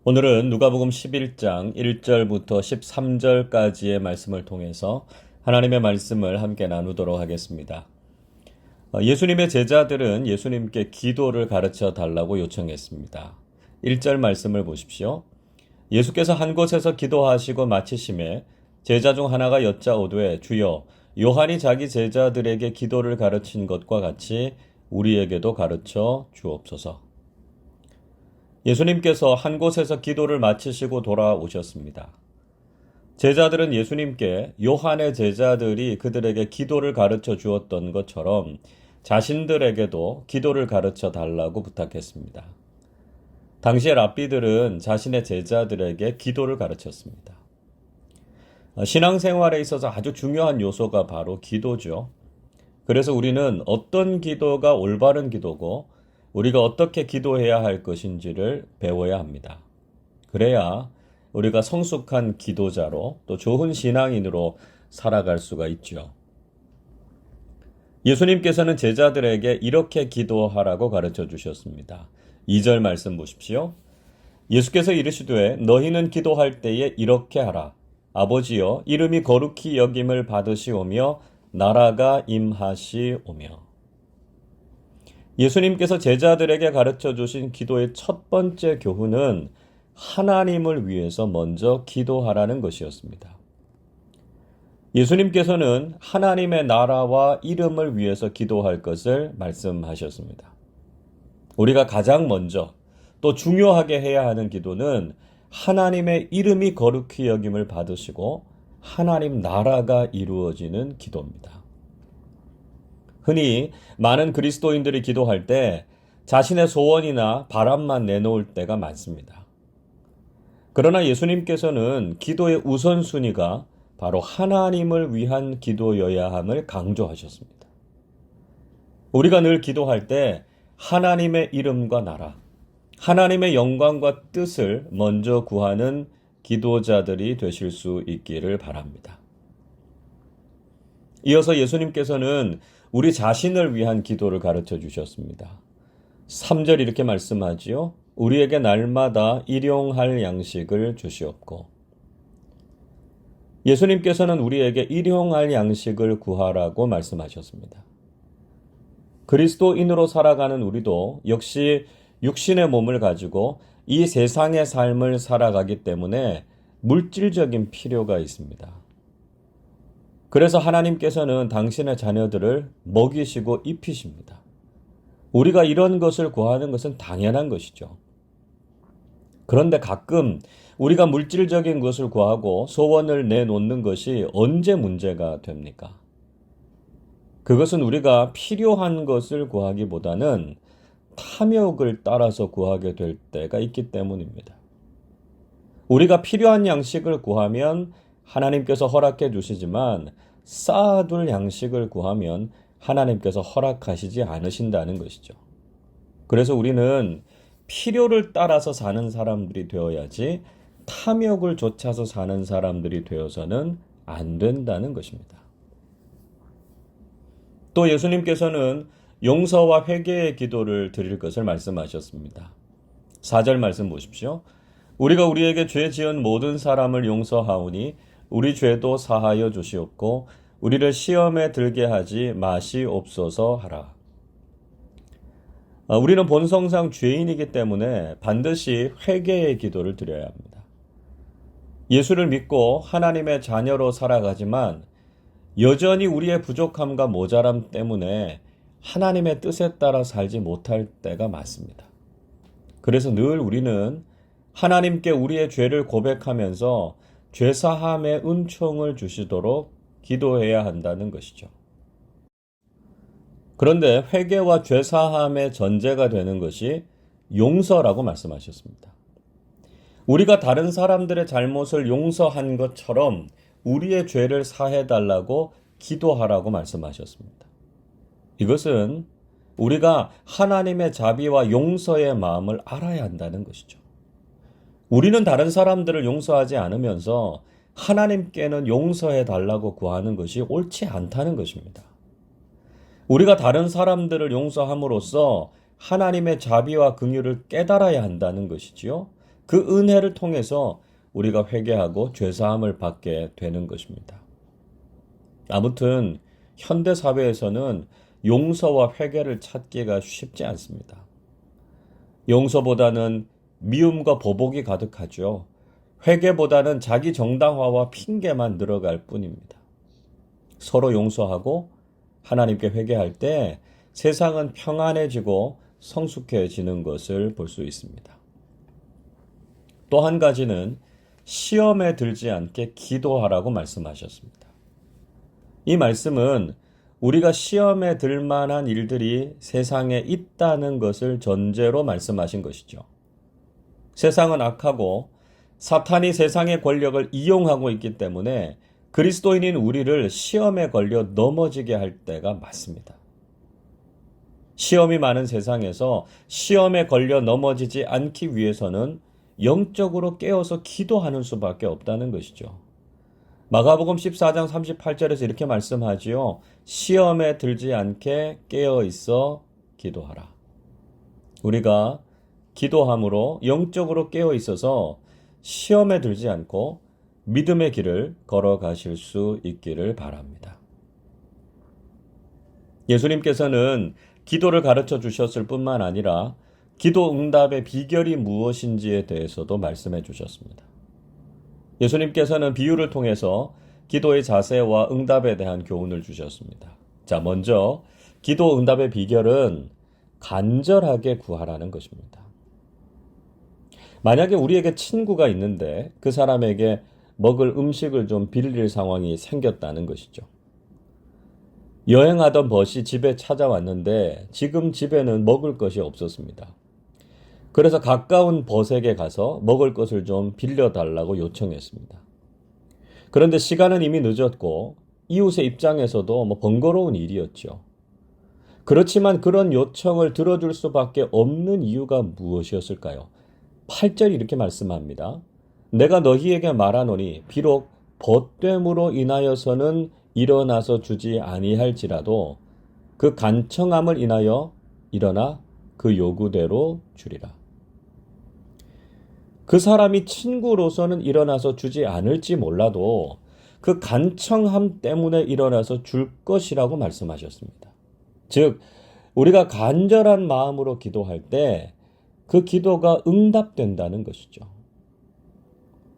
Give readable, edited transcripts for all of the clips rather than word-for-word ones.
오늘은 누가복음 11장 1절부터 13절까지의 말씀을 통해서 하나님의 말씀을 함께 나누도록 하겠습니다. 예수님의 제자들은 예수님께 기도를 가르쳐 달라고 요청했습니다. 1절 말씀을 보십시오. 예수께서 한 곳에서 기도하시고 마치심에 제자 중 하나가 여짜오되 주여 요한이 자기 제자들에게 기도를 가르친 것과 같이 우리에게도 가르쳐 주옵소서. 예수님께서 한 곳에서 기도를 마치시고 돌아오셨습니다. 제자들은 예수님께 요한의 제자들이 그들에게 기도를 가르쳐 주었던 것처럼 자신들에게도 기도를 가르쳐 달라고 부탁했습니다. 당시의 랍비들은 자신의 제자들에게 기도를 가르쳤습니다. 신앙생활에 있어서 아주 중요한 요소가 바로 기도죠. 그래서 우리는 어떤 기도가 올바른 기도고 우리가 어떻게 기도해야 할 것인지를 배워야 합니다. 그래야 우리가 성숙한 기도자로 또 좋은 신앙인으로 살아갈 수가 있죠. 예수님께서는 제자들에게 이렇게 기도하라고 가르쳐 주셨습니다. 2절 말씀 보십시오. 예수께서 이르시되 너희는 기도할 때에 이렇게 하라. 아버지여 이름이 거룩히 여김을 받으시오며 나라가 임하시오며. 예수님께서 제자들에게 가르쳐 주신 기도의 첫 번째 교훈은 하나님을 위해서 먼저 기도하라는 것이었습니다. 예수님께서는 하나님의 나라와 이름을 위해서 기도할 것을 말씀하셨습니다. 우리가 가장 먼저 또 중요하게 해야 하는 기도는 하나님의 이름이 거룩히 여김을 받으시고 하나님 나라가 이루어지는 기도입니다. 흔히 많은 그리스도인들이 기도할 때 자신의 소원이나 바람만 내놓을 때가 많습니다. 그러나 예수님께서는 기도의 우선순위가 바로 하나님을 위한 기도여야 함을 강조하셨습니다. 우리가 늘 기도할 때 하나님의 이름과 나라, 하나님의 영광과 뜻을 먼저 구하는 기도자들이 되실 수 있기를 바랍니다. 이어서 예수님께서는 우리 자신을 위한 기도를 가르쳐 주셨습니다. 3절 이렇게 말씀하지요. 우리에게 날마다 일용할 양식을 주시옵고. 예수님께서는 우리에게 일용할 양식을 구하라고 말씀하셨습니다. 그리스도인으로 살아가는 우리도 역시 육신의 몸을 가지고 이 세상의 삶을 살아가기 때문에 물질적인 필요가 있습니다. 그래서 하나님께서는 당신의 자녀들을 먹이시고 입히십니다. 우리가 이런 것을 구하는 것은 당연한 것이죠. 그런데 가끔 우리가 물질적인 것을 구하고 소원을 내놓는 것이 언제 문제가 됩니까? 그것은 우리가 필요한 것을 구하기보다는 탐욕을 따라서 구하게 될 때가 있기 때문입니다. 우리가 필요한 양식을 구하면 하나님께서 허락해 주시지만 쌓아둘 양식을 구하면 하나님께서 허락하시지 않으신다는 것이죠. 그래서 우리는 필요를 따라서 사는 사람들이 되어야지 탐욕을 좇아서 사는 사람들이 되어서는 안 된다는 것입니다. 또 예수님께서는 용서와 회개의 기도를 드릴 것을 말씀하셨습니다. 4절 말씀 보십시오. 우리가 우리에게 죄 지은 모든 사람을 용서하오니 우리 죄도 사하여 주시옵고 우리를 시험에 들게 하지 마시옵소서 하라. 우리는 본성상 죄인이기 때문에 반드시 회개의 기도를 드려야 합니다. 예수를 믿고 하나님의 자녀로 살아가지만 여전히 우리의 부족함과 모자람 때문에 하나님의 뜻에 따라 살지 못할 때가 많습니다. 그래서 늘 우리는 하나님께 우리의 죄를 고백하면서 죄사함의 은총을 주시도록 기도해야 한다는 것이죠. 그런데 회개와 죄사함의 전제가 되는 것이 용서라고 말씀하셨습니다. 우리가 다른 사람들의 잘못을 용서한 것처럼 우리의 죄를 사해달라고 기도하라고 말씀하셨습니다. 이것은 우리가 하나님의 자비와 용서의 마음을 알아야 한다는 것이죠. 우리는 다른 사람들을 용서하지 않으면서 하나님께는 용서해 달라고 구하는 것이 옳지 않다는 것입니다. 우리가 다른 사람들을 용서함으로써 하나님의 자비와 긍휼을 깨달아야 한다는 것이지요. 그 은혜를 통해서 우리가 회개하고 죄사함을 받게 되는 것입니다. 아무튼 현대 사회에서는 용서와 회개를 찾기가 쉽지 않습니다. 용서보다는 미움과 보복이 가득하죠. 회개보다는 자기 정당화와 핑계만 늘어갈 뿐입니다. 서로 용서하고 하나님께 회개할 때 세상은 평안해지고 성숙해지는 것을 볼 수 있습니다. 또 한 가지는 시험에 들지 않게 기도하라고 말씀하셨습니다. 이 말씀은 우리가 시험에 들 만한 일들이 세상에 있다는 것을 전제로 말씀하신 것이죠. 세상은 악하고 사탄이 세상의 권력을 이용하고 있기 때문에 그리스도인인 우리를 시험에 걸려 넘어지게 할 때가 많습니다. 시험이 많은 세상에서 시험에 걸려 넘어지지 않기 위해서는 영적으로 깨어서 기도하는 수밖에 없다는 것이죠. 마가복음 14장 38절에서 이렇게 말씀하지요. 시험에 들지 않게 깨어 있어 기도하라. 우리가 기도함으로 영적으로 깨어 있어서 시험에 들지 않고 믿음의 길을 걸어가실 수 있기를 바랍니다. 예수님께서는 기도를 가르쳐 주셨을 뿐만 아니라 기도 응답의 비결이 무엇인지에 대해서도 말씀해 주셨습니다. 예수님께서는 비유를 통해서 기도의 자세와 응답에 대한 교훈을 주셨습니다. 자, 먼저 기도 응답의 비결은 간절하게 구하라는 것입니다. 만약에 우리에게 친구가 있는데 그 사람에게 먹을 음식을 좀 빌릴 상황이 생겼다는 것이죠. 여행하던 벗이 집에 찾아왔는데 지금 집에는 먹을 것이 없었습니다. 그래서 가까운 벗에게 가서 먹을 것을 좀 빌려달라고 요청했습니다. 그런데 시간은 이미 늦었고 이웃의 입장에서도 번거로운 일이었죠. 그렇지만 그런 요청을 들어줄 수밖에 없는 이유가 무엇이었을까요? 8절이 이렇게 말씀합니다. 내가 너희에게 말하노니 비록 벗됨으로 인하여서는 일어나서 주지 아니할지라도 그 간청함을 인하여 일어나 그 요구대로 주리라. 그 사람이 친구로서는 일어나서 주지 않을지 몰라도 그 간청함 때문에 일어나서 줄 것이라고 말씀하셨습니다. 즉, 우리가 간절한 마음으로 기도할 때 그 기도가 응답된다는 것이죠.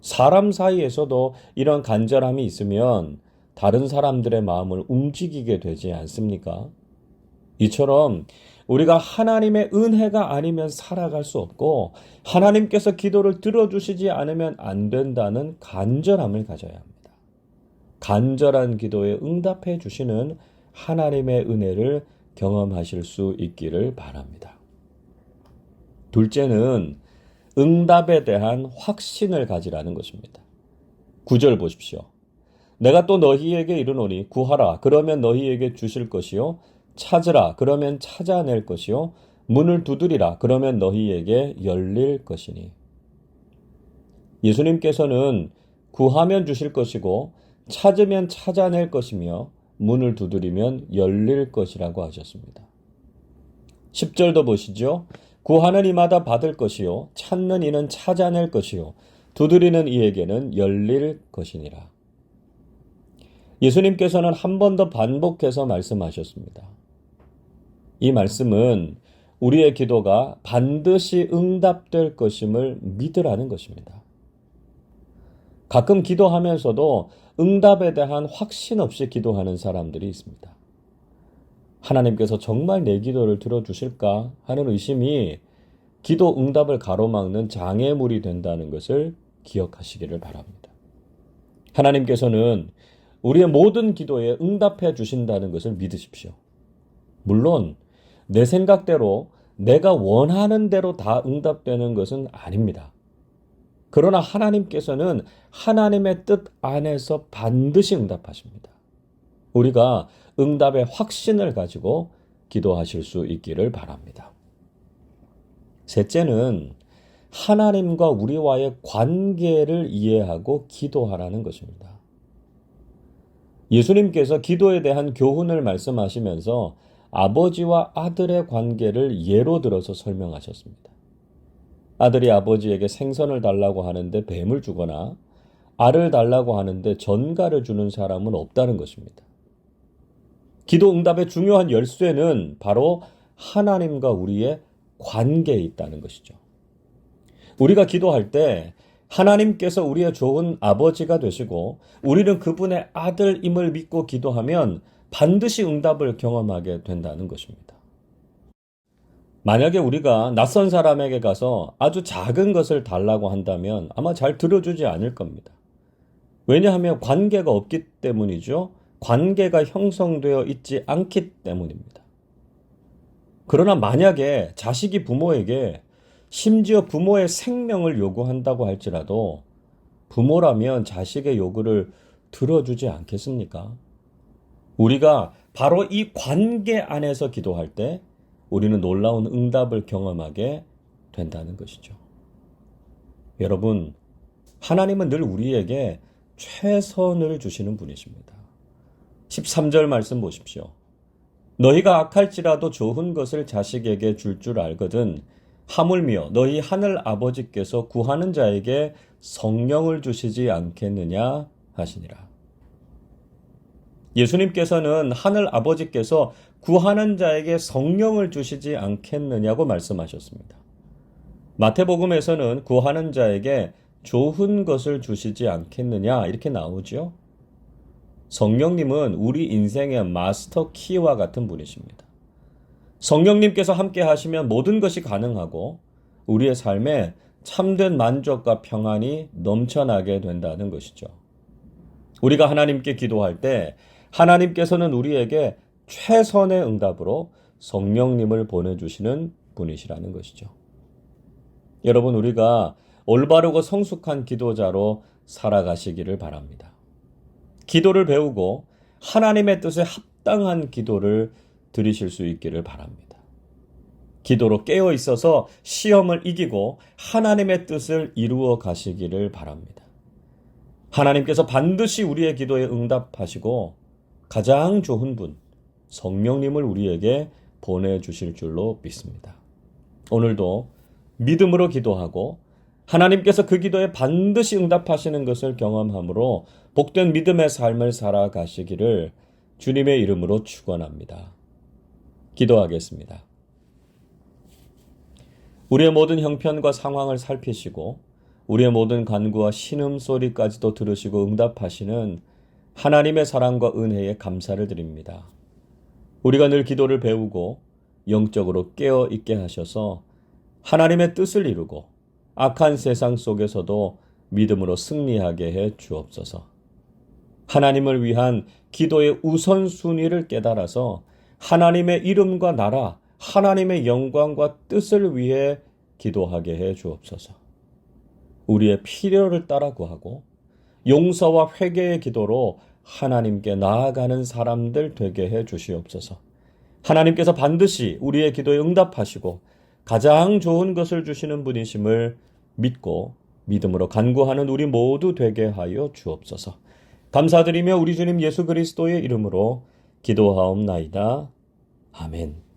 사람 사이에서도 이런 간절함이 있으면 다른 사람들의 마음을 움직이게 되지 않습니까? 이처럼 우리가 하나님의 은혜가 아니면 살아갈 수 없고 하나님께서 기도를 들어주시지 않으면 안 된다는 간절함을 가져야 합니다. 간절한 기도에 응답해 주시는 하나님의 은혜를 경험하실 수 있기를 바랍니다. 둘째는 응답에 대한 확신을 가지라는 것입니다. 9절 보십시오. 내가 또 너희에게 이르노니 구하라 그러면 너희에게 주실 것이요 찾으라 그러면 찾아낼 것이요 문을 두드리라 그러면 너희에게 열릴 것이니. 예수님께서는 구하면 주실 것이고 찾으면 찾아낼 것이며 문을 두드리면 열릴 것이라고 하셨습니다. 10절도 보시죠. 구하는 이마다 받을 것이요 찾는 이는 찾아낼 것이요 두드리는 이에게는 열릴 것이니라. 예수님께서는 한 번 더 반복해서 말씀하셨습니다. 이 말씀은 우리의 기도가 반드시 응답될 것임을 믿으라는 것입니다. 가끔 기도하면서도 응답에 대한 확신 없이 기도하는 사람들이 있습니다. 하나님께서 정말 내 기도를 들어주실까 하는 의심이 기도 응답을 가로막는 장애물이 된다는 것을 기억하시기를 바랍니다. 하나님께서는 우리의 모든 기도에 응답해 주신다는 것을 믿으십시오. 물론 내 생각대로 내가 원하는 대로 다 응답되는 것은 아닙니다. 그러나 하나님께서는 하나님의 뜻 안에서 반드시 응답하십니다. 우리가 응답의 확신을 가지고 기도하실 수 있기를 바랍니다. 셋째는 하나님과 우리와의 관계를 이해하고 기도하라는 것입니다. 예수님께서 기도에 대한 교훈을 말씀하시면서 아버지와 아들의 관계를 예로 들어서 설명하셨습니다. 아들이 아버지에게 생선을 달라고 하는데 뱀을 주거나 알을 달라고 하는데 전갈을 주는 사람은 없다는 것입니다. 기도 응답의 중요한 열쇠는 바로 하나님과 우리의 관계에 있다는 것이죠. 우리가 기도할 때 하나님께서 우리의 좋은 아버지가 되시고 우리는 그분의 아들임을 믿고 기도하면 반드시 응답을 경험하게 된다는 것입니다. 만약에 우리가 낯선 사람에게 가서 아주 작은 것을 달라고 한다면 아마 잘 들어주지 않을 겁니다. 왜냐하면 관계가 없기 때문이죠. 관계가 형성되어 있지 않기 때문입니다. 그러나 만약에 자식이 부모에게 심지어 부모의 생명을 요구한다고 할지라도 부모라면 자식의 요구를 들어주지 않겠습니까? 우리가 바로 이 관계 안에서 기도할 때 우리는 놀라운 응답을 경험하게 된다는 것이죠. 여러분, 하나님은 늘 우리에게 최선을 주시는 분이십니다. 13절 말씀 보십시오. 너희가 악할지라도 좋은 것을 자식에게 줄 알거든 하물며 너희 하늘 아버지께서 구하는 자에게 성령을 주시지 않겠느냐 하시니라. 예수님께서는 하늘 아버지께서 구하는 자에게 성령을 주시지 않겠느냐고 말씀하셨습니다. 마태복음에서는 구하는 자에게 좋은 것을 주시지 않겠느냐 이렇게 나오죠. 성령님은 우리 인생의 마스터 키와 같은 분이십니다. 성령님께서 함께 하시면 모든 것이 가능하고 우리의 삶에 참된 만족과 평안이 넘쳐나게 된다는 것이죠. 우리가 하나님께 기도할 때 하나님께서는 우리에게 최선의 응답으로 성령님을 보내주시는 분이시라는 것이죠. 여러분, 우리가 올바르고 성숙한 기도자로 살아가시기를 바랍니다. 기도를 배우고 하나님의 뜻에 합당한 기도를 드리실 수 있기를 바랍니다. 기도로 깨어 있어서 시험을 이기고 하나님의 뜻을 이루어 가시기를 바랍니다. 하나님께서 반드시 우리의 기도에 응답하시고 가장 좋은 분, 성령님을 우리에게 보내주실 줄로 믿습니다. 오늘도 믿음으로 기도하고 하나님께서 그 기도에 반드시 응답하시는 것을 경험함으로 복된 믿음의 삶을 살아가시기를 주님의 이름으로 축원합니다. 기도하겠습니다. 우리의 모든 형편과 상황을 살피시고 우리의 모든 간구와 신음소리까지도 들으시고 응답하시는 하나님의 사랑과 은혜에 감사를 드립니다. 우리가 늘 기도를 배우고 영적으로 깨어 있게 하셔서 하나님의 뜻을 이루고 악한 세상 속에서도 믿음으로 승리하게 해 주옵소서. 하나님을 위한 기도의 우선순위를 깨달아서 하나님의 이름과 나라, 하나님의 영광과 뜻을 위해 기도하게 해 주옵소서. 우리의 필요를 따라 구하고 용서와 회개의 기도로 하나님께 나아가는 사람들 되게 해 주시옵소서. 하나님께서 반드시 우리의 기도에 응답하시고 가장 좋은 것을 주시는 분이심을 믿고 믿음으로 간구하는 우리 모두 되게 하여 주옵소서. 감사드리며 우리 주님 예수 그리스도의 이름으로 기도하옵나이다. 아멘.